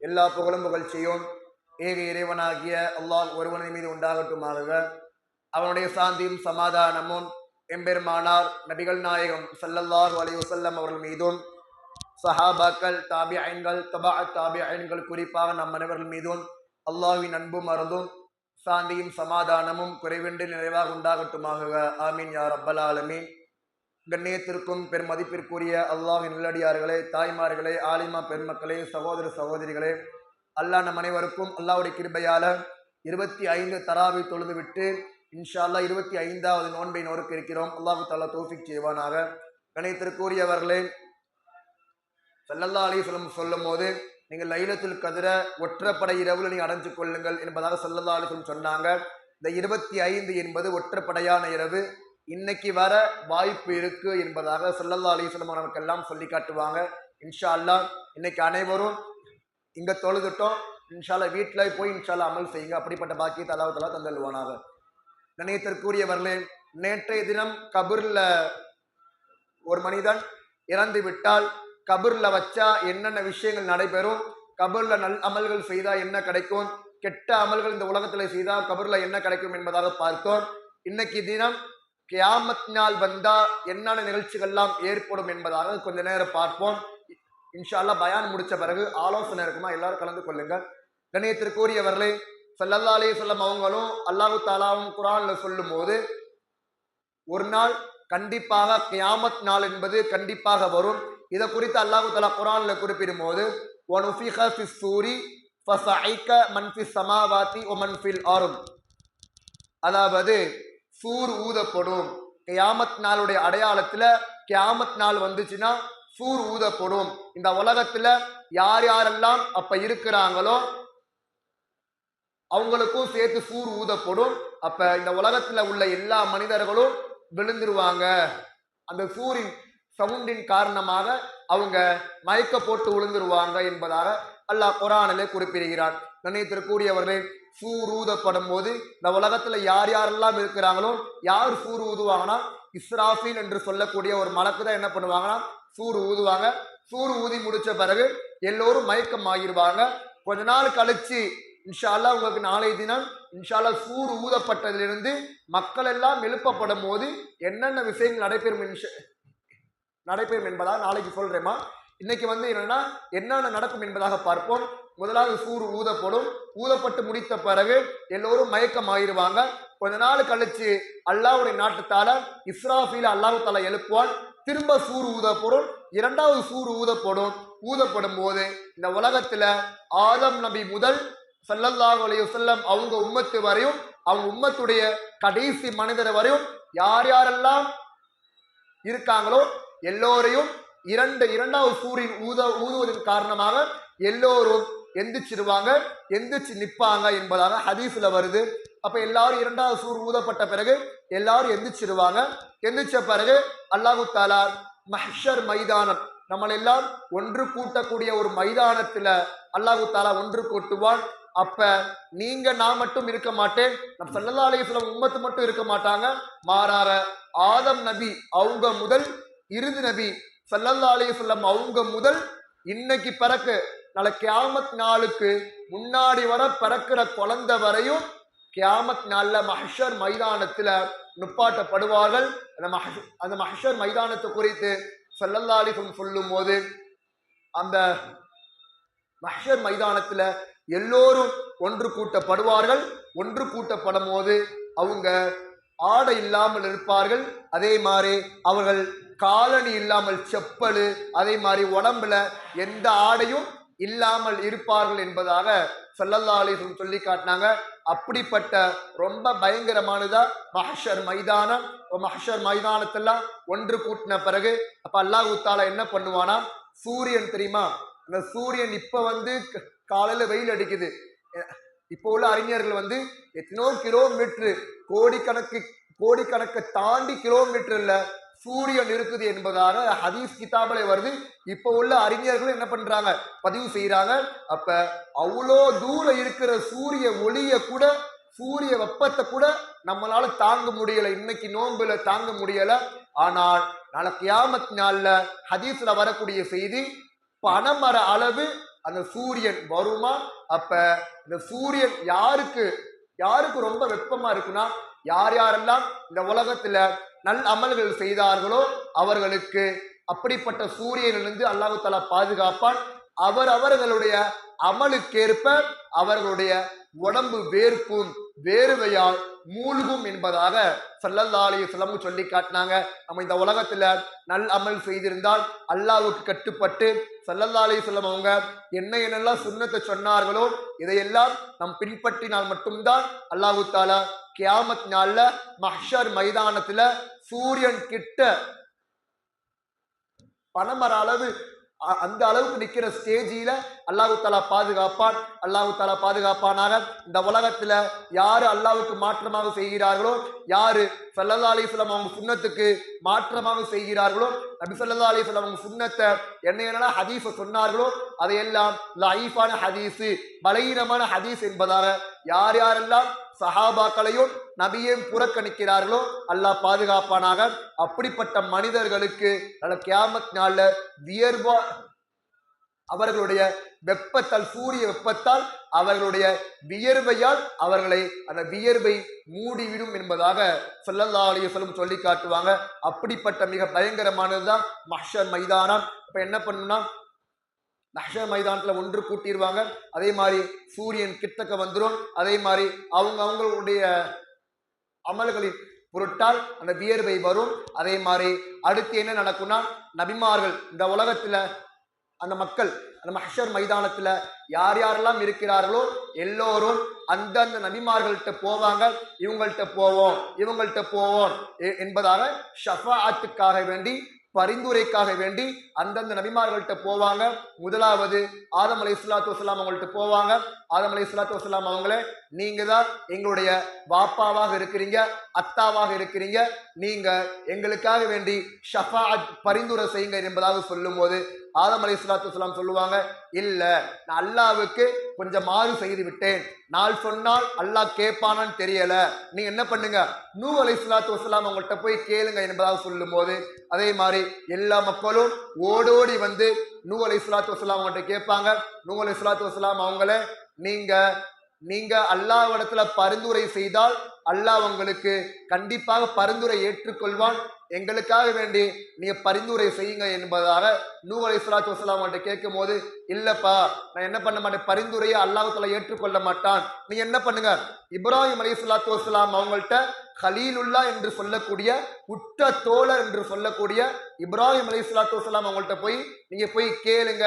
எல்லா புகழும் புகழ்ச்சியும் ஏக இறைவனாகிய அல்லாஹ் ஒருவனின் மீது உண்டாகட்டுமாக. அவனுடைய சாந்தியும் சமாதானமும் எம்பெருமானார் நபிகள் நாயகம் ஸல்லல்லாஹு அலைஹி வஸல்லம் அவர்கள் மீதும் சஹாபாக்கள் தாபிஐன்கள் தபா தாபிஐன்கள் குறிப்பாக நம் அனைவர்கள் மீதும் அல்லாஹ்வின் அன்பும் அருளும் சாந்தியும் சமாதானமும் குறைவின்றி நிறைவாக உண்டாகட்டுமாக. ஆமீன் யா ரப்பல் ஆலமீன். கண்ணியத்திற்கும் பெருமதிப்பிற்குரிய அல்லாஹ்வின் நல்லடியார்களே, தாய்மார்களே, ஆலிமா பெருமக்களே, சகோதர சகோதரிகளே, அல்லாஹ் நம் அனைவருக்கும் அல்லாஹ்வுடைய கிருபையால 25 தராவி தொழுது விட்டு இன்ஷா அல்லாஹ் 25வது நோன்பை நோக்க இருக்கிறோம். அல்லாஹு தஆலா தௌஃபீக் செய்வானாக. கண்ணியத்திற்குரியவர்களே, ஸல்லல்லாஹு அலைஹி வஸல்லம் சொல்லும் போது நீங்கள் லைலத்துல் கத்ர ஒற்றைப்படை இரவுல நீங்க அடைஞ்சு கொள்ளுங்கள் என்பதாக ஸல்லல்லாஹு அலைஹி வஸல்லம் சொன்னாங்க. இந்த 25 என்பது ஒற்றைப்படையான இரவு. இன்னைக்கு வர வாய்ப்பு இருக்கு என்பதாக ஸல்லல்லாஹு அலைஹி வஸல்லம் நமக்கெல்லாம் சொல்லி காட்டுவாங்க. இன்ஷா அல்லாஹ் இன்னைக்கு அனைவரும் இங்க தொழுதுட்டோம். இன்ஷா அல்லாஹ் வீட்டுல போய் இன்ஷா அல்லாஹ் அமல் செய்யுங்க. அப்படிப்பட்ட பாக்கியத்தை அல்லாஹ் தஆலா தந்தல்வானாக. கண்ணியத்திற்குரியவர்களே, நேற்றைய தினம் கபர்ல ஒரு மனிதன் இறந்து விட்டால் கபர்ல வச்சா என்னென்ன விஷயங்கள் நடைபெறும், கபர்ல நல் அமல்கள் செய்தா என்ன கிடைக்கும், கெட்ட அமல்கள் இந்த உலகத்துல செய்தா கபர்ல என்ன கிடைக்கும் என்பதாக பார்த்தோம். இன்னைக்கு தினம் கியாமத் நாள் வந்தா என்னென்ன நிகழ்ச்சிகள்லாம் ஏற்படும் என்பதாக கொஞ்ச நேரம் பார்ப்போம். இன்ஷா அல்லாஹ் பயான் முடிச்ச பிறகு ஆலோசனை இருக்குமா, எல்லாரும் கலந்து கொள்ளுங்க. கண்ணியத்திற்குரியவர்களே, ஸல்லல்லாஹு அலைஹி வஸல்லம் அவங்களும் அல்லாஹு தஆலாவும் குர்ஆன்ல சொல்லும் போது ஒரு நாள் கண்டிப்பாக கியாமத் நாள் என்பது கண்டிப்பாக வரும். இதை குறித்து அல்லாஹு தஆலா குர்ஆன்ல குறிப்பிடும் போது வனுஃபிக ஃபிஸ் சூரி ஃபஸஐக மன் ஃபிஸ் ஸமாவாதி வ மன் ஃபில் அர்த், அதாவது சூர் ஊதப்படும். கியாமத் நாளுடைய அடையாளத்துல கியாமத் நாள் வந்துச்சுன்னா சூர் ஊதப்படும். இந்த உலகத்துல யார் யாரெல்லாம் அப்ப இருக்கிறாங்களோ அவங்களுக்கும் சேர்த்து சூர் ஊதப்படும். அப்ப இந்த உலகத்துல உள்ள எல்லா மனிதர்களும் விழுந்துருவாங்க. அந்த சூரின் சவுண்டின் காரணமாக அவங்க மயக்க போட்டு விழுந்துருவாங்க என்பதாக அல்லாஹ் குர்ஆனிலே குறிப்பிடுகிறார். கண்ணியத்திற்குரியவர்களே, சூர் ஊதப்படும் போது இந்த உலகத்துல யார் யாரெல்லாம் இருக்கிறாங்களோ, யார் சூர் ஊதுவாங்கன்னா இஸ்ராஃபீல் என்று சொல்லக்கூடிய ஒரு மலக்கு தான் என்ன பண்ணுவாங்கன்னா சூர் ஊதுவாங்க. சூர் ஊதி முடிச்ச பிறகு எல்லோரும் மயக்கம் ஆகிடுவாங்க. கொஞ்ச நாள் கழிச்சு இன்ஷா அல்லாஹ் உங்களுக்கு நாளை தினம் இன்ஷா அல்லாஹ் சூர் ஊதப்பட்டதிலிருந்து மக்கள் எல்லாம் எழுப்பப்படும் போது என்னென்ன விஷயங்கள் நடைபெறும் என்பதாக நாளைக்கு சொல்றேமா. இன்னைக்கு என்னென்ன நடக்கும் என்பதாக பார்ப்போம். முதலாவது சூர் ஊதப்படும். ஊதப்பட்டு முடித்த பிறகு எல்லோரும் மயக்கம் ஆகிடுவாங்க. கொஞ்ச நாள் கழிச்சு அல்லாஹ்வுடைய நாட்டத்தால இஸ்ராஃபீல அல்லாஹ் தஆலா எழுப்புவான். திரும்ப சூர் ஊதப்படும். இரண்டாவது சூர் ஊதப்படும். ஊதப்படும் போது இந்த உலகத்துல ஆதம் நபி முதல் ஸல்லல்லாஹு அலைஹி வஸல்லம் அவங்க உம்மத்து வரையும், அவங்க உம்மத்துடைய கடைசி மனிதர் வரையும் யார் யாரெல்லாம் இருக்காங்களோ எல்லோரையும் இரண்டாவது சூரியன் ஊதுவதன் காரணமாக எல்லோரும் எந்திரிச்சிருவாங்க, எந்திரிச்சு நிற்பாங்க என்பதாக ஹதீஸ்ல வருது. அப்ப எல்லாரும் இரண்டாவது சூர் ஊதப்பட்ட பிறகு எல்லாரும் எந்திரிச்சிருவாங்க. எந்திரிச்ச பிறகு அல்லாஹு தஆலா மஹ்ஷர் மைதானம், நம்மளெல்லாம் ஒன்று கூட்டக்கூடிய ஒரு மைதானத்துல அல்லாஹு தஆலா ஒன்று கூட்டுவான். அப்ப நீங்க நான் மட்டும் இருக்க மாட்டேன், நம்ம ஸல்லல்லாஹு அலைஹி வஸல்லம் உம்மத்து மட்டும் இருக்க மாட்டாங்க. மாறாக ஆதம் நபி அவங்க முதல் இறுதி நபி ஸல்லல்லாஹு அலைஹி வஸல்லம் அவங்க முதல் இன்னைக்கு பிறக்க நாளை கியாமத் நாளுக்கு முன்னாடி வர பிறக்கிற குழந்தை வரையும் கியாமத் நாள்ல மஹ்ஷர் மைதானத்துல நுப்பாட்டப்படுவார்கள். அந்த மஹ்ஷர் மைதானத்தை குறித்து ஸல்லல்லாஹு அலைஹி வஸல்லம் சொல்லும் போது அந்த மஹ்ஷர் மைதானத்துல எல்லோரும் ஒன்று கூட்டப்படுவார்கள். ஒன்று கூட்டப்படும் போது அவங்க ஆடை இல்லாமல் இருப்பார்கள். அதே மாதிரி அவர்கள் காலணி இல்லாமல் செப்பல், அதே மாதிரி உடம்புல எந்த ஆடையும் இல்லாமல் இருப்பார்கள் என்பதாக ஸல்லல்லாஹு அலைஹி வஸல்லம் சொல்லி காட்டினாங்க. அப்படிப்பட்ட ரொம்ப பயங்கரமானதா மஹ்ஷர் மைதானம். மஹ்ஷர் மைதானத்தெல்லாம் ஒன்று கூட்டின பிறகு அப்ப அல்லாஹ் தஆலா என்ன பண்ணுவானா, சூரியன் தெரியுமா, அந்த சூரியன் இப்ப காலையில வெயில் அடிக்குது. இப்போ உள்ள அறிஞர்கள் எத்தனோ கிலோமீட்டர் கோடிக்கணக்கு தாண்டி கிலோமீட்டர்ல சூரியன் இருக்குது என்பதாக ஹதீஸ் கிதாபிலே வருது. இப்போ உள்ள அறிஞர்களும் என்ன பண்றாங்க, பதிவு செய்யறாங்க. அப்ப அவ்வளோ தூரம் இருக்கிற சூரிய ஒளிய கூட, சூரிய வெப்பத்தை கூட நம்மளால தாங்க முடியல. இன்னைக்கு நோன்புல தாங்க முடியல. ஆனால் நாளை கியாமத் நாள்ல ஹதீஸ்ல வரக்கூடிய செய்தி, பனைமர அளவு அந்த சூரியன் வருமா? அப்ப இந்த சூரியன் யாருக்கு யாருக்கு ரொம்ப வெப்பமா இருக்குன்னா, யார் யாரெல்லாம் இந்த உலகத்துல நல் அமல்கள் செய்தார்களோ அவர்களுக்கு அப்படிப்பட்ட சூரியனிலிருந்து அல்லாஹ் தஆலா பாதுகாப்பான். அவர்களுடைய அமலுக்கேற்ப அவர்களுடைய உடம்பு வேர்க்கும், வேர்வையால் மூழ்கும் என்பதாக ஸல்லல்லாஹு அலைஹி வஸல்லம் சொல்லி காட்டினாங்க. நம்ம இந்த உலகத்துல நல் அமல் செய்திருந்தால் அல்லாஹ்வுக்கு கட்டுப்பட்டு ஸல்லல்லாஹு அலைஹி வஸல்லம் அவங்க என்னெல்லாம் சுன்னத்தை சொன்னார்களோ இதையெல்லாம் நம் பின்பற்றினால் மட்டும்தான் அல்லாஹ் தஆலா கியாமத் நாள்ல மஹ்ஷர் மைதானத்துல சூரியன் கிட்ட பணமர அளவு அந்த அளவுக்கு நிக்கிற ஸ்டேஜில அல்லாஹ் தஆலா பாதுகாப்பான். அல்லாஹ் தஆலா பாதுகாப்பானாக. இந்த உலகத்துல யாரு அல்லாஹ்வுக்கு மாற்றமாக செய்கிறார்களோ, யாரு ஸல்லல்லாஹு அலைஹி வஸல்லம் அவங்க சுன்னத்துக்கு மாற்றமாக செய்கிறார்களோ, நபி ஸல்லல்லாஹு அலைஹி வஸல்லம் அவங்க சுன்னத்தை என்னென்ன ஹதீஸ சொன்னார்களோ அதையெல்லாம் லைஃபான ஹதீஸ், பலகீனமான ஹதீஸ் என்பதாக யார் யாரெல்லாம் சஹாபாக்களையும் நபியையும் புறக்கணிக்கிறார்களோ அல்லாஹ் பாதுகாப்பானாக. அப்படிப்பட்ட மனிதர்களுக்கு கியாமத் நாள்ல வியர்வா அவர்களுடைய வெப்பத்தால், சூரிய வெப்பத்தால் அவர்களுடைய வியர்வையால் அவர்களை அந்த வியர்வை மூடிவிடும் என்பதாக ஸல்லல்லாஹு அலைஹி வஸல்லம் சொல்லி காட்டுவாங்க. அப்படிப்பட்ட மிக பயங்கரமானதுதான் மஹ்ஷர் மைதானம். இப்ப என்ன பண்ணணும்னா, மஹ்ஷர் மைதானத்துல ஒன்று கூட்டிடுவாங்க. அதே மாதிரி சூரியன் கிட்டக்க வந்துடும். அதே மாதிரி அவங்களுடைய அமல்களின் பொருட்டால் அந்த வியர்வை வரும். அதே மாதிரி அடுத்து என்ன நடக்கும்னா, நபிமார்கள் இந்த உலகத்துல அந்த மக்கள் அந்த மஹ்ஷர் மைதானத்துல யார் யாரெல்லாம் இருக்கிறார்களோ எல்லோரும் அந்தந்த நபிமார்கள்ட்ட போவாங்க. இவங்கள்ட்ட போவோம் என்பதாக ஷஃபாஅத்துக்காக வேண்டி, பரிந்துரைக்காக வேண்டி அந்தந்த நபிமார்கள்ட்ட போவாங்க. முதலாவது ஆதம் அலைஹிஸ்ஸலாத்து வஸலாம் அவங்கள்ட்ட போவாங்க. ஆதம் அலைஹிஸ்ஸலாத்து வஸலாம் அவங்களே, நீங்க தான் எங்களுடைய வாப்பாவாக இருக்கிறீங்க, அத்தாவாக இருக்கிறீங்க, நீங்க எங்களுக்காக வேண்டி ஷஃபாஅத் பரிந்துரை செய்யுங்க என்பதாக சொல்லும் போது ஆதம் அலைஹிஸ்ஸலாத்து வஸலாம் சொல்லுவாங்க, இல்ல நான் அல்லாஹ்வுக்கு கொஞ்சம் மாறு செய்து விட்டேன், நாள் சொன்னால் அல்லாஹ் கேட்பானான்னு தெரியல, நீங்க என்ன பண்ணுங்க நூஹ் அலைஹிஸ்ஸலாத்து வஸலாம் அவங்கள்ட்ட போய் கேளுங்க என்பதாக சொல்லும் போது அதே மாதிரி எல்லா மக்களும் ஓடோடி வந்து நூஹ் அலைஹிஸ்ஸலாத்து வஸலாம் அவங்கள்ட்ட கேட்பாங்க. நூஹ் அலைஹிஸ்ஸலாத்து வஸலாம் அவங்களே, நீங்க அல்லாஹ்விடத்துல பரிந்துரை செய்தால் அல்லாஹ் உங்களுக்கு கண்டிப்பாக பரிந்துரை ஏற்றுக்கொள்வான், எங்களுக்காக வேண்டி நீங்க பரிந்துரை செய்யுங்க என்பதாக நூஹ் அலைஹிஸ்ஸலாத்து வஸலாம் அவங்கள்ட்ட கேட்கும் போது, இல்லப்பா நான் என்ன பண்ண மாட்டேன், பரிந்துரையை அல்லாஹ் தஆலா ஏற்றுக்கொள்ள மாட்டான், நீங்க என்ன பண்ணுங்க இப்ராஹிம் அலைஹிஸ்ஸலாத்து வஸலாம் அவங்கள்ட்ட கலீலுல்லா என்று சொல்லக்கூடிய, உற்ற தோழர் என்று சொல்லக்கூடிய இப்ராஹிம் அலைஹிஸ்ஸலாத்து வஸலாம் அவங்கள்ட்ட நீங்க போய் கேளுங்க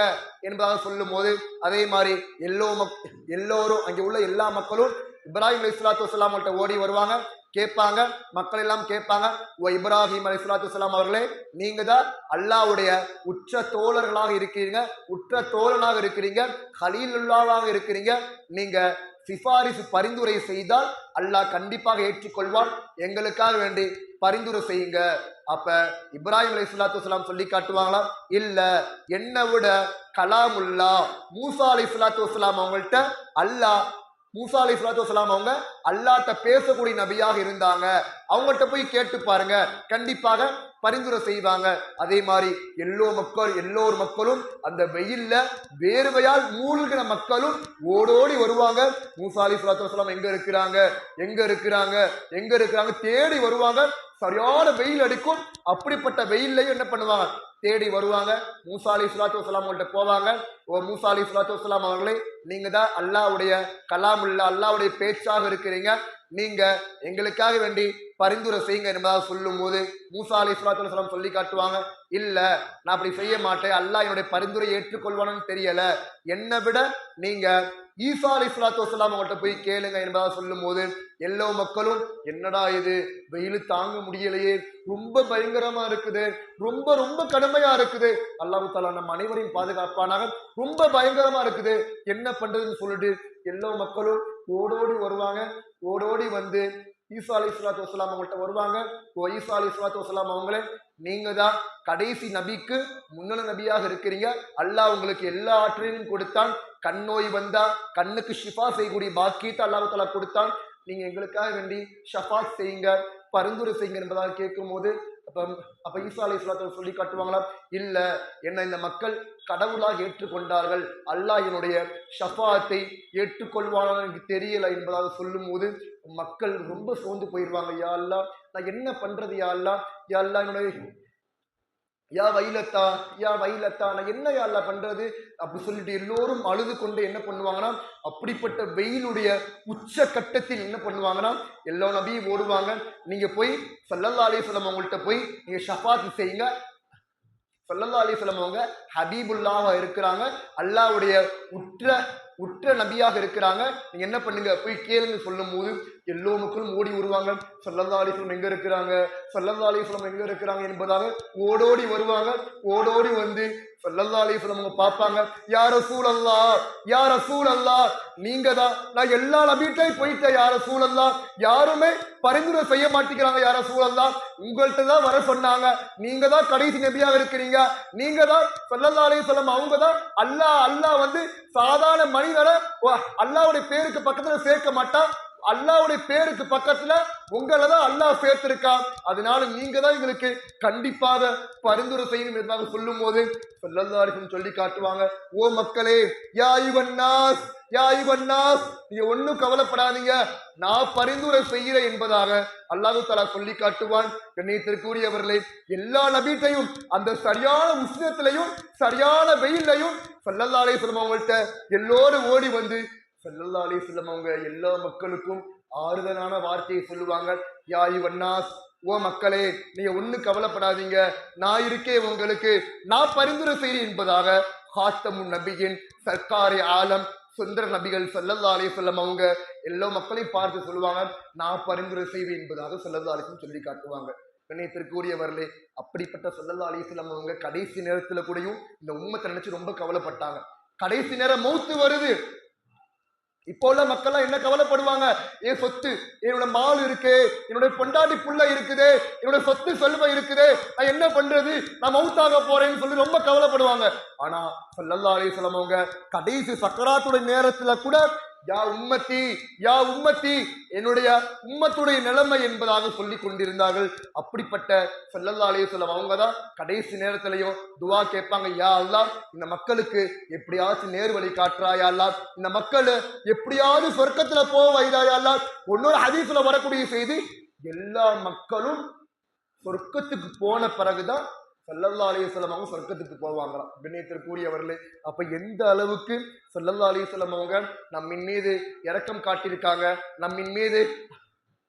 என்பதாக சொல்லும் போது அதே மாதிரி எல்லோரும் அங்கே உள்ள எல்லா மக்களும் இப்ராஹிம் அலைஹிஸ்ஸலாத்து வஸலாம் அவங்கள்ட்ட ஓடி வருவாங்க, கேட்பாங்க. மக்கள் எல்லாம் கேட்பாங்க, ஓ இப்ராஹிம் அலைஹிஸ்ஸலாத்து வஸலாம் அவர்களே, நீங்க தான் அல்லாஹ்வுடைய உற்ற தோழர்களாக இருக்கிறீங்க, உற்ற தோழனாக இருக்கிறீங்க, கலீலுல்லாவாக இருக்கிறீங்க, நீங்க சிபாரிசு பரிந்துரை செய்தால் அல்லாஹ் கண்டிப்பாக ஏற்றுக்கொள்வான், எங்களுக்காக வேண்டி பரிந்துரை செய்யுங்க. அப்ப இப்ராஹிம் அலைஹிஸ்ஸலாத்து வஸலாம் சொல்லி காட்டுவாங்களா, இல்ல என்னை விட கலாமுல்லா மூசா அலைஹிஸ்ஸலாத்து வஸலாம் அவங்கள்ட்ட அல்லாஹ், மூசா அலைஹிஸ்ஸலாத்து வஸலாம் அவங்க அல்லாஹ்ட்ட பேசக்கூடிய நபியாக இருந்தாங்க, அவங்கள்ட்ட போய் கேட்டு பாருங்க, கண்டிப்பாக பரிந்துரை செய்வாங்க. அதே மாதிரி எல்லோர் மக்களும் அந்த வெயில்ல வேர்வையால் மூழ்கின மக்களும் ஓடோடி வருவாங்க. மூசா அலைஹிஸ்ஸலாத்து வஸலாம் எங்க இருக்கிறாங்க தேடி வருவாங்க. சரியான வெயில் அடிக்கும். அப்படிப்பட்ட வெயில்லையும் என்ன பண்ணுவாங்க, தேடி வருவாங்க. மூசா அலைஹிஸ்ஸலாத்து வஸலாம் அவங்கள்ட்ட போவாங்க. ஓ மூசா அலைஹிஸ்ஸலாத்து வஸலாம் அவர்களே, நீங்க தான் அல்லாஹ்வுடைய கலாமுல்லா, அல்லாஹ்வுடைய பேச்சாக இருக்கிறீங்க, நீங்க எங்களுக்காக வேண்டி பரிந்துரை செய்யுங்க என்பதாக சொல்லும் போது மூசா அலைஹிஸ்ஸலாத்து வஸலாம் சொல்லி காட்டுவாங்க, இல்ல நான் அப்படி செய்ய மாட்டேன், அல்லாஹ் என்னுடைய பரிந்துரை ஏற்றுக்கொள்வானு தெரியல, என்னை விட நீங்க ஈசா அலைஹிஸ்ஸலாத்து வஸலாம் அவங்கள்ட்ட போய் கேளுங்க என்பதாக சொல்லும் போது எல்லா மக்களும், என்னடா இது வெயில் தாங்க முடியலையே, ரொம்ப பயங்கரமா இருக்குது, ரொம்ப கடுமையா இருக்குது, அல்லாஹ் தஆலா நம் அனைவரையும் பாதுகாப்பானாக, ரொம்ப பயங்கரமா இருக்குது, என்ன பண்றதுன்னு சொல்லிட்டு எல்லா மக்களும் ஓடோடி வருவாங்க. ஓடோடி வந்து ஈசா அலைஹிஸ்ஸலாத்து வஸலாம் அவங்கள்ட்ட வருவாங்க. ஓ ஈசா அலைஹிஸ்ஸலாத்து வஸலாம் அவங்களே, நீங்க தான் கடைசி நபிக்கு முன்னணி நபியாக இருக்கிறீங்க, அல்லாஹ் உங்களுக்கு எல்லா ஆற்றலையும் கொடுத்தான், கண் நோய் வந்தா கண்ணுக்கு ஷிஃபா செய்யக்கூடிய பாக்கியத்தை அல்லாஹ் தஆலா கொடுத்தான், நீங்க எங்களுக்காக வேண்டி ஷஃபாத் செய்யுங்க, பரிந்துரை செய்யுங்க என்பதாக கேட்கும் போது அப்ப ஈசா அலைஹிஸ்ஸலாத்து சொல்லி காட்டுவாங்களா? இல்ல, என்ன இந்த மக்கள் கடவுளாக ஏற்றுக்கொண்டார்கள், அல்லாஹ் என்னுடைய ஷஃபாத்தை ஏற்றுக்கொள்வானா எனக்கு தெரியல என்பதாக சொல்லும் போது மக்கள் ரொம்ப சோர்ந்து போயிடுவாங்க. யா அல்லாஹ், நான் என்ன பண்றது? யா அல்லாஹ், யா அல்லாஹ் என்னுடைய யா வைலத்தா, யா வைலத்தா, நான் என்ன யா அல்லாஹ் பண்றது அப்படி சொல்லிட்டு எல்லோரும் அழுது கொண்டு என்ன பண்ணுவாங்கன்னா, அப்படிப்பட்ட வெயிலுடைய உச்ச கட்டத்தில் என்ன பண்ணுவாங்கன்னா, எல்லா நபியும் ஓடுவாங்க. நீங்க போய் ஸல்லல்லாஹு அலைஹி வஸல்லம் அவங்கள்ட்ட போய் நீங்க ஷஃபாத் செய்யுங்க. ஸல்லல்லாஹு அலைஹி வஸல்லம் அவங்க ஹபீபுல்லாஹா இருக்கிறாங்க, அல்லாஹ்வுடைய உற்ற உற்ற நபியாக இருக்கிறாங்க, நீங்க என்ன பண்ணுங்க போய் கேளுங்க சொல்லும் போது எல்லோ மக்களும் ஓடி வருவாங்க. ஸல்லல்லாஹு அலைஹி வஸல்லம் எங்க இருக்கிறாங்க, ஸல்லல்லாஹு அலைஹி வஸல்லம் எங்க இருக்கிறாங்க என்பதாக ஓடோடி வருவாங்க. ஓடோடி வந்து ஸல்லல்லாஹு அலைஹி வஸல்லம் அவங்க பார்ப்பாங்க. யா ரசூலல்லாஹ், யா ரசூலல்லாஹ், நீங்க தான், நான் எல்லா நபிகிட்டையும் போயிட்டேன் யா ரசூலல்லாஹ், யாருமே பரிந்துரை செய்ய மாட்டேங்கிறாங்க யா ரசூலல்லாஹ், உங்கள்கிட்ட தான் வர சொன்னாங்க, நீங்க தான் கடைசி நபியாக இருக்கிறீங்க, நீங்க தான் ஸல்லல்லாஹு அலைஹி வஸல்லம் அவங்க தான் அல்லாஹ் வந்து சாதாரண மனிதரை அல்லாஹ்வுடைய பேருக்கு பக்கத்துல சேர்க்க மாட்டான், அல்லாஹ்வுடைய பேருக்கு பக்கத்துல உங்களை தான் அல்லாஹ் சேர்த்திருக்கான், அதனால நீங்க தான் எங்களுக்கு கண்டிப்பாக பரிந்துரை செய்யணும் என்பதாக சொல்லும் போது ஸல்லல்லாஹு அலைஹி வஸல்லம் சொல்லி காட்டுவாங்க. ஓ மக்களே, யா அய்யுஹன் நாஸ், யா அய்யுஹன் நாஸ், நீங்க ஒன்னும் கவலைப்படாதீங்க, நான் பரிந்துரை செய்கிறேன் என்பதாக அல்லாஹ் தஆலா சொல்லி காட்டுவான். கண்ணியத்திற்குரியவர்களே, எல்லா நபிட்டையும் அந்த சரியான உஷ்ணத்திலையும் சரியான வெயிலையும் ஸல்லல்லாஹு அலைஹி வஸல்லம் அவங்கள்ட்ட எல்லோரும் ஓடி வந்து ஸல்லல்லாஹு அலைஹி வஸல்லம் அவங்க எல்லா மக்களுக்கும் ஆறுதலான வார்த்தையை சொல்லுவாங்க. யா அய்யுஹன் நாஸ், ஓ மக்களே, நீங்க ஒன்னும் கவலைப்படாதீங்க, நான் இருக்கேன் உங்களுக்கு, நான் பரிந்துரை செய்கிறேன் என்பதாக ஹாத்தமுன் நபியின் சர்க்காரி ஆலம் சுந்தர நபிகள் ஸல்லல்லாஹு அலைஹி வஸல்லம் அவங்க எல்லா மக்களையும் பார்த்து சொல்லுவாங்க, நான் பரிந்துரை செய்வேன் என்பதாக ஸல்லல்லாஹு அலைஹி வஸல்லம் சொல்லி காட்டுவாங்க. கண்ணியத்திற்குரியவர்களே, அப்படிப்பட்ட ஸல்லல்லாஹு அலைஹி வஸல்லம் அவங்க கடைசி நேரத்துல கூடயும் இந்த உம்மத்தை நினைச்சு ரொம்ப கவலைப்பட்டாங்க. கடைசி நேரம் மௌத்து வருது. இப்போ உள்ள மக்கள்லாம் என்ன கவலைப்படுவாங்க? என் சொத்து, என்னோட மால் இருக்கு, என்னுடைய பொண்டாட்டி புள்ள இருக்குது, என்னோட சொத்து செல்வம் இருக்குது, நான் என்ன பண்றது, நான் மௌத்தாக போறேன்னு சொல்லி ரொம்ப கவலைப்படுவாங்க. ஆனா ஸல்லல்லாஹு அலைஹி வஸல்லம் அவங்க கடைசி சக்கராத்துடைய நேரத்துல கூட யா உம்மத்தி, யா உம்மத்தி, என்னுடைய உம்மத்துடைய நிலைமை என்பதாக சொல்லி கொண்டிருந்தார்கள். அப்படிப்பட்ட ஸல்லல்லாஹு அலைஹி வஸல்லம் அவங்க தான் கடைசி நேரத்திலையும் துவா கேட்பாங்க. யா அல்லாஹ், இந்த மக்களுக்கு எப்படியாச்சும் நேர் வழி காட்டுறாயா அல்லாஹ், இந்த மக்கள் எப்படியாவது சொர்க்கத்துல போக வைதாயா அல்லாஹ். இன்னொரு ஹதீஸ்ல வரக்கூடிய செய்தி, எல்லா மக்களும் சொர்க்கத்துக்கு போன பிறகுதான் ஸல்லல்லாஹு அலைஹி வஸல்லம் அவங்க சொர்க்கத்துக்கு போவாங்களாம். கண்ணியத்திற்குரியவர்களே, அப்ப எந்த அளவுக்கு ஸல்லல்லாஹு அலைஹி வஸல்லம் அவங்க நம்மின் மீது இரக்கம் காட்டியிருக்காங்க, நம்மின் மீது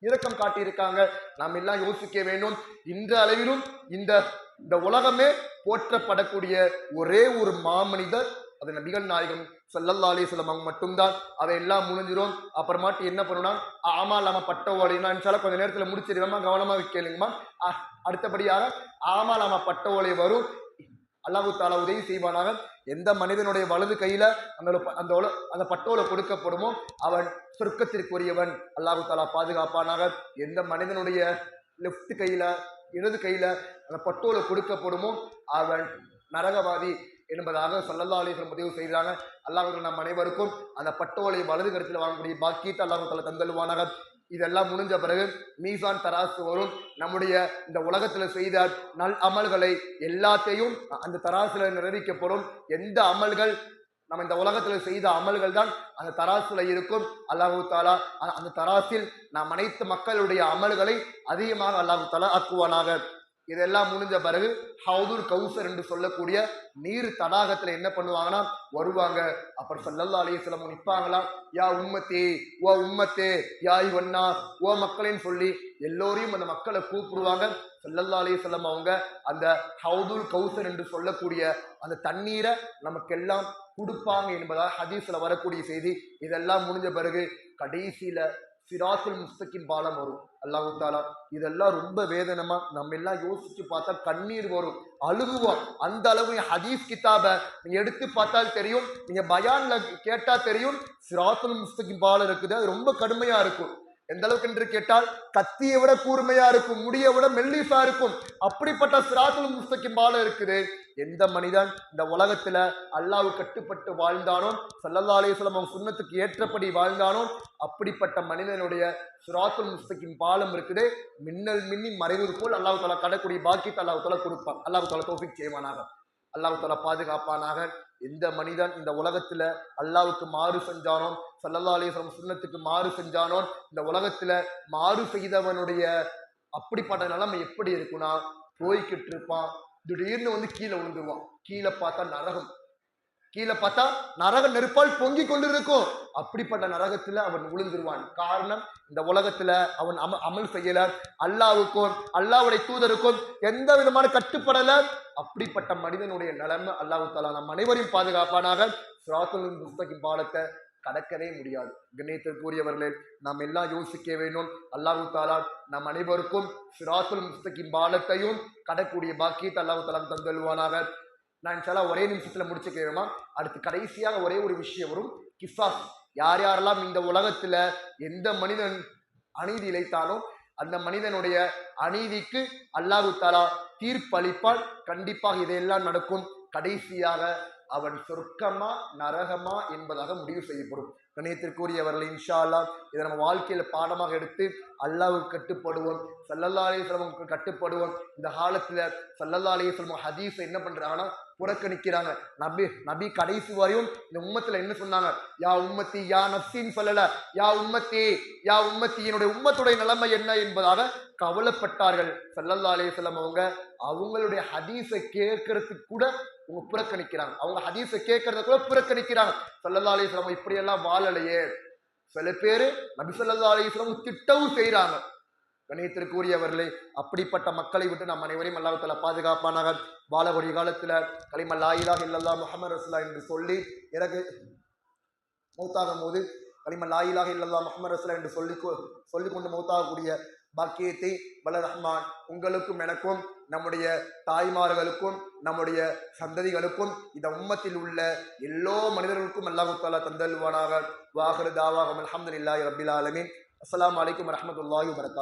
இரக்கம் காட்டியிருக்காங்க. நாம் எல்லாம் யோசிக்க வேண்டும். இந்த அளவிலும் இந்த இந்த உலகமே போற்றப்படக்கூடிய ஒரே ஒரு மாமனிதர் அது நபிகள் நாயகம் ஸல்லல்லாஹு அலைஹி வஸல்லம் அவங்க மட்டும்தான். அதையெல்லாம் முடிஞ்சிடும். அப்புறமாட்டி என்ன பண்ணணும்னா, ஆமா இல்லாம பட்ட ஓலைனா இன்ஷால்லா கொஞ்ச நேரத்துல முடிச்சிருவேமா, கவனமா கேளுங்கம்மா. அடுத்தபடியாக ஆமாலாமா பட்ட ஓலை வரும். அல்லாஹு தாலா உதவி செய்வானாக. எந்த மனிதனுடைய வலது கையில அந்த பட்டோலை கொடுக்கப்படுமோ அவன் சொர்க்கத்திற்குரியவன். அல்லாஹு தாலா பாதுகாப்பானாக. எந்த மனிதனுடைய லெப்ட் கையில இடது கையில அந்த பட்டோலை கொடுக்கப்படுமோ அவன் நரகவாதி என்பதாக ஸல்லல்லாஹு அலைஹி வஸல்லம் முடிவு செய்கிறாங்க. அல்லாஹ் நம் அனைவருக்கும் அந்த பட்டோலை வலது கருத்தில் வாங்கக்கூடிய பாக்கியத்தை அல்லாஹ் தஆலா தந்தல்வானாக. இதெல்லாம் முடிஞ்ச பிறகு மீசான் தராசு வரும். நம்முடைய இந்த உலகத்துல செய்த நல் அமல்களை எல்லாத்தையும் அந்த தராசுல நிறைவேற்றப்படும். எந்த அமல்கள் நம்ம இந்த உலகத்துல செய்த அமல்கள் தான் அந்த தராசுல இருக்கும். அல்லாஹு தாலா அந்த தராசில் நாம் அனைத்து மக்களுடைய அமல்களை அதிகமாக அல்லாஹு தாலா ஆக்குவானாக. இதெல்லாம் முடிஞ்ச பிறகு ஹவுதுல் கௌசர் என்று சொல்லக்கூடிய நீர் தடாகத்துல என்ன பண்ணுவாங்கன்னா வருவாங்க. அப்புறம் ஸல்லல்லாஹு அலைஹி வஸல்லம் நிற்பாங்களாம். யா உம்மத்தே, ஓ உம்மத்தே, யா இவன்னா, ஓ மக்களின்னு சொல்லி எல்லோரையும் அந்த மக்களை கூப்பிடுவாங்க. ஸல்லல்லாஹு அலைஹி வஸல்லம் அவங்க அந்த ஹவுதுல் கௌசர் என்று சொல்லக்கூடிய அந்த தண்ணீரை நமக்கெல்லாம் கொடுப்பாங்க என்பதாக ஹதீஸ்ல வரக்கூடிய செய்தி. இதெல்லாம் முடிஞ்ச பிறகு கடைசியில சிராத்துல் முஸ்தகிம் பாலம் வரும். அல்லாஹு தாலா இதெல்லாம் ரொம்ப வேதனமா நம்ம எல்லாம் யோசிச்சு பார்த்தா கண்ணீர் வரும், அழுகுவோம். அந்த அளவு ஹதீஸ் கிதாப நீங்க எடுத்து பார்த்தால் தெரியும், நீங்க பயான்ல கேட்டா தெரியும். சிராத்துல் முஸ்தகிம் பாலம் இருக்குது, அது ரொம்ப கடுமையா இருக்கும். எந்த அளவுக்கு என்று கேட்டால் கத்தியை விட கூர்மையா இருக்கும், முடியை விட மெல்லிசா இருக்கும். அப்படிப்பட்ட சிராத்துல் முஸ்தகிம் பாலம் இருக்குது. எந்த மனிதன் இந்த உலகத்துல அல்லாஹ்வு கட்டுப்பட்டு வாழ்ந்தானோ, ஸல்லல்லாஹு அலைஹி வஸல்லம் அவங்க சுன்னத்துக்கு ஏற்றபடி வாழ்ந்தானோ, அப்படிப்பட்ட மனிதனுடைய சிராத்துல் முஸ்தகிம் பாலம் இருக்குது. மின்னல் மின்னி மறைவது போல் அல்லாஹ் தஆலா கடக்கூடிய பாக்கியத்தை அல்லாஹ் தஆலா கொடுப்பான். அல்லாஹ் தஆலா தௌஃபீக் செய்வானாக, அல்லாஹ் தஆலா பாதுகாப்பானாக. எந்த மனிதன் இந்த உலகத்துல அல்லாஹ்வுக்கு மாறு செஞ்சானோ, ஸல்லல்லாஹு அலைஹி வஸல்லம் சுன்னத்துக்கு மாறு செஞ்சானோ, இந்த உலகத்துல மாறு செய்தவனுடைய அப்படிப்பட்ட நிலைமை எப்படி இருக்குன்னா, போய்கிட்டு இருப்பான், திடீர்னு வந்து கீழே விழுந்துருவான். கீழே பார்த்தா நரகம், கீழே பார்த்தா நரக நெருப்பால் பொங்கி கொண்டிருக்கும். அப்படிப்பட்ட நரகத்துல அவன் விழுந்துருவான். காரணம், இந்த உலகத்துல அவன் அமல் செய்யல, அல்லாஹ்வுக்கும் அல்லாஹ்வுடைய தூதருக்கும் எந்த விதமான கட்டுப்படல. அப்படிப்பட்ட மனிதனுடைய நிலைமை அல்லாஹ் தஆலா நம் அனைவரையும் பாதுகாப்பானாக. சிராத்துல் முஸ்தகிம் பாலத்தை கடக்கவே முடியாது. கண்ணியத்திற்குரியவர்களே, நாம் எல்லாம் யோசிக்க வேண்டும். அல்லாஹ் தஆலா நம் அனைவருக்கும் சிராத்துல் முஸ்தகிம் பாலத்தையும் கடக்கூடிய பாக்கியத்தை அல்லாஹ் தஆலா தந்தல்வானாக. நான் இன்ஷால்லா ஒரே நிமிஷத்துல முடிச்சுக்கிறேமா. அடுத்து கடைசியாக ஒரே ஒரு விஷயம் வரும், கிசாஸ். யார் யாரெல்லாம் இந்த உலகத்துல எந்த மனிதன் அநீதி இழைத்தானோ அந்த மனிதனுடைய அநீதிக்கு அல்லாஹ் தஆலா தீர்ப்பளிப்பால். கண்டிப்பாக இதையெல்லாம் நடக்கும். கடைசியாக அவன் சொர்க்கமா நரகமா என்பதாக முடிவு செய்யப்படும். கண்ணியத்திற்குரியவர்கள், இன்ஷா அல்லாஹ் இதை நம்ம வாழ்க்கையில பாடமாக எடுத்து அல்லாஹ்வுக்கு கட்டுப்படுவோம், ஸல்லல்லாஹு அலைஹி வஸல்லம் கட்டுப்படுவோம். இந்த காலத்துல ஸல்லல்லாஹு அலைஹி வஸல்லம் ஹதீஸை என்ன பண்றாங்கன்னா புறக்கணிக்கிறாங்க. நபி கடைசி வரையும் இந்த உம்மத்துல என்ன சொன்னாங்க, யா உம்மத்தி யா நஃப்ஸின்னு சொல்லல, யா உம்மத்தி யா உம்மத்தி, என்னுடைய உம்மத்துடைய நிலைமை என்ன என்பதாக கவலைப்பட்டார்கள். ஸல்லல்லாஹு அலைஹி வஸல்லம் அவங்களுடைய ஹதீஸை கேட்கறதுக்கு கூட அவங்க புறக்கணிக்கிறாங்க. அவங்க ஹதீஸை கேட்கறத கூட புறக்கணிக்கிறாங்க. ஸல்லல்லாஹு அலைஹி வஸல்லம் இப்படியெல்லாம் வாழலையே. சில பேரு நபி ஸல்லல்லாஹு அலைஹி வஸல்லம் திட்டவும் செய்யறாங்க. கணியத்திற்குரியவர்களே, அப்படிப்பட்ட மக்களை விட்டு நம் அனைவரையும் அல்லாஹ் தஆலா பாதுகாப்பானாக. வாழக்கூடிய காலத்துல கலிமா லா இலாஹ இல்லல்லாஹ் முஹம்மது ரசூலுல்லாஹ் என்று சொல்லி எனக்கு மௌத்தாகும் போது கலிமா லா இலாஹ இல்லல்லாஹ் முஹம்மது ரசூலுல்லாஹ் என்று சொல்லிக்கொண்டு மௌத்தாகக்கூடிய பாக்கியத்தை வல்ல ரஹ்மான் உங்களுக்கும் எனக்கும் நம்முடைய தாய்மார்களுக்கும் நம்முடைய சந்ததிகளுக்கும் இந்த உம்மத்தில் உள்ள எல்லோ மனிதர்களுக்கும் அல்லாஹ் தஆலா தந்தல்வானாக. வாஹிரு தாவாஹும் அல்ஹம்துலில்லாஹி ரப்பில் ஆலமீன். அஸ்ஸலாமு அலைக்கும் வரஹ்மத்துல்லாஹி வபரகாத்துஹு.